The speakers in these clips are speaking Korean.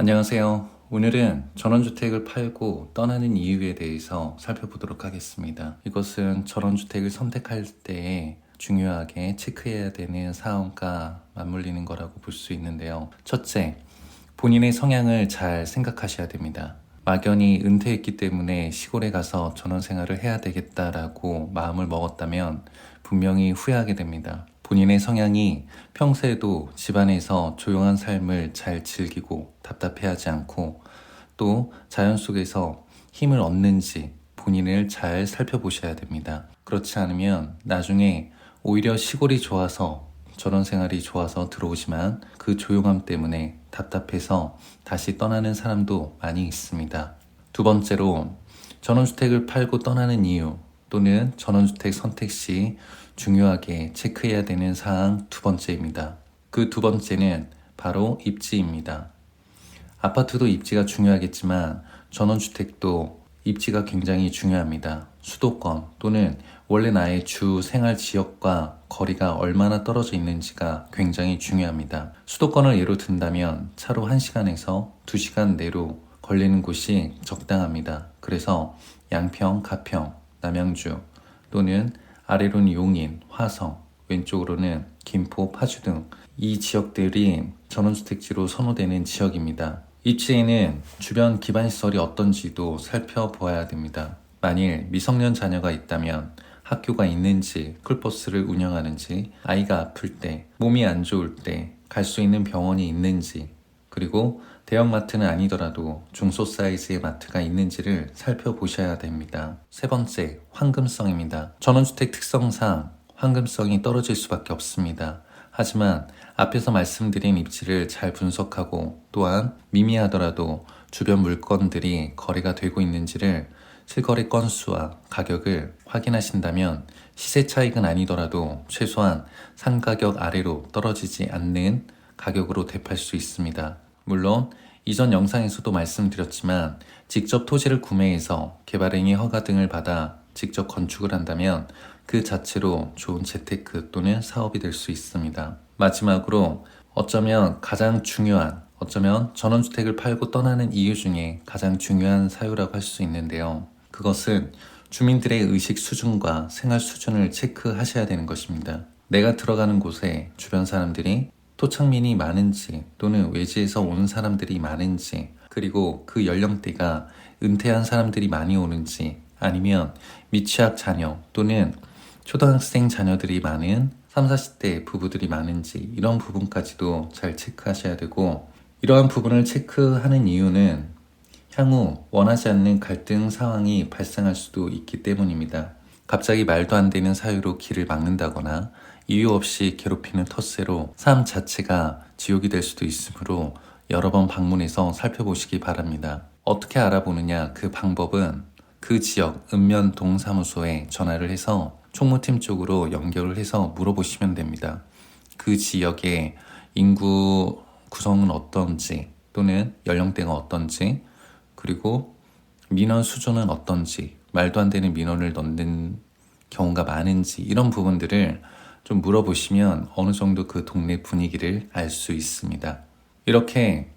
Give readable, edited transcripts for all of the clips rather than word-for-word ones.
안녕하세요. 오늘은 전원주택을 팔고 떠나는 이유에 대해서 살펴보도록 하겠습니다. 이것은 전원주택을 선택할 때 중요하게 체크해야 되는 사항과 맞물리는 거라고 볼 수 있는데요. 첫째, 본인의 성향을 잘 생각하셔야 됩니다. 막연히 은퇴했기 때문에 시골에 가서 전원 생활을 해야 되겠다라고 마음을 먹었다면 분명히 후회하게 됩니다. 본인의 성향이 평소에도 집안에서 조용한 삶을 잘 즐기고 답답해하지 않고 또 자연 속에서 힘을 얻는지 본인을 잘 살펴보셔야 됩니다. 그렇지 않으면 나중에 오히려 시골이 좋아서 전원 생활이 좋아서 들어오지만 그 조용함 때문에 답답해서 다시 떠나는 사람도 많이 있습니다. 두 번째로 전원주택을 팔고 떠나는 이유 또는 전원주택 선택 시 중요하게 체크해야 되는 사항 두 번째입니다. 그 두 번째는 바로 입지입니다. 아파트도 입지가 중요하겠지만 전원주택도 입지가 굉장히 중요합니다. 수도권 또는 원래 나의 주 생활 지역과 거리가 얼마나 떨어져 있는지가 굉장히 중요합니다. 수도권을 예로 든다면 차로 1시간에서 2시간 내로 걸리는 곳이 적당합니다. 그래서 양평, 가평, 남양주 또는 아래로는 용인, 화성, 왼쪽으로는 김포, 파주 등 이 지역들이 전원주택지로 선호되는 지역입니다. 입지에는 주변 기반시설이 어떤지도 살펴보아야 됩니다. 만일 미성년 자녀가 있다면 학교가 있는지, 쿨버스를 운영하는지, 아이가 아플 때, 몸이 안 좋을 때 갈 수 있는 병원이 있는지, 그리고 대형마트는 아니더라도 중소 사이즈의 마트가 있는지를 살펴보셔야 됩니다. 세 번째, 황금성입니다. 전원주택 특성상 황금성이 떨어질 수밖에 없습니다. 하지만 앞에서 말씀드린 입지를 잘 분석하고 또한 미미하더라도 주변 물건들이 거래가 되고 있는지를 실거래 건수와 가격을 확인하신다면 시세 차익은 아니더라도 최소한 상가격 아래로 떨어지지 않는 가격으로 대팔 수 있습니다. 물론 이전 영상에서도 말씀드렸지만 직접 토지를 구매해서 개발행위 허가 등을 받아 직접 건축을 한다면 그 자체로 좋은 재테크 또는 사업이 될 수 있습니다. 마지막으로 어쩌면 전원주택을 팔고 떠나는 이유 중에 가장 중요한 사유라고 할 수 있는데요. 그것은 주민들의 의식 수준과 생활 수준을 체크하셔야 되는 것입니다. 내가 들어가는 곳에 주변 사람들이 토착민이 많은지 또는 외지에서 오는 사람들이 많은지 그리고 그 연령대가 은퇴한 사람들이 많이 오는지 아니면 미취학 자녀 또는 초등학생 자녀들이 많은 30, 40대 부부들이 많은지 이런 부분까지도 잘 체크하셔야 되고 이러한 부분을 체크하는 이유는 향후 원하지 않는 갈등 상황이 발생할 수도 있기 때문입니다. 갑자기 말도 안 되는 사유로 길을 막는다거나 이유 없이 괴롭히는 텃세로 삶 자체가 지옥이 될 수도 있으므로 여러 번 방문해서 살펴보시기 바랍니다. 어떻게 알아보느냐? 그 방법은 그 지역 읍면동사무소에 전화를 해서 총무팀 쪽으로 연결을 해서 물어보시면 됩니다. 그 지역의 인구 구성은 어떤지 또는 연령대가 어떤지 그리고 민원 수준은 어떤지 말도 안 되는 민원을 넣는 경우가 많은지 이런 부분들을 좀 물어보시면 어느 정도 그 동네 분위기를 알 수 있습니다. 이렇게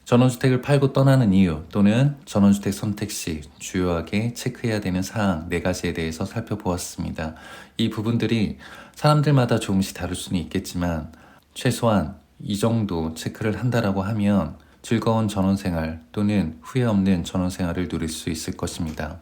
전원주택을 팔고 떠나는 이유 또는 전원주택 선택 시 주요하게 체크해야 되는 사항 4가지에 대해서 살펴보았습니다. 이 부분들이 사람들마다 조금씩 다를 수는 있겠지만 최소한 이 정도 체크를 한다라고 하면 즐거운 전원생활 또는 후회 없는 전원생활을 누릴 수 있을 것입니다.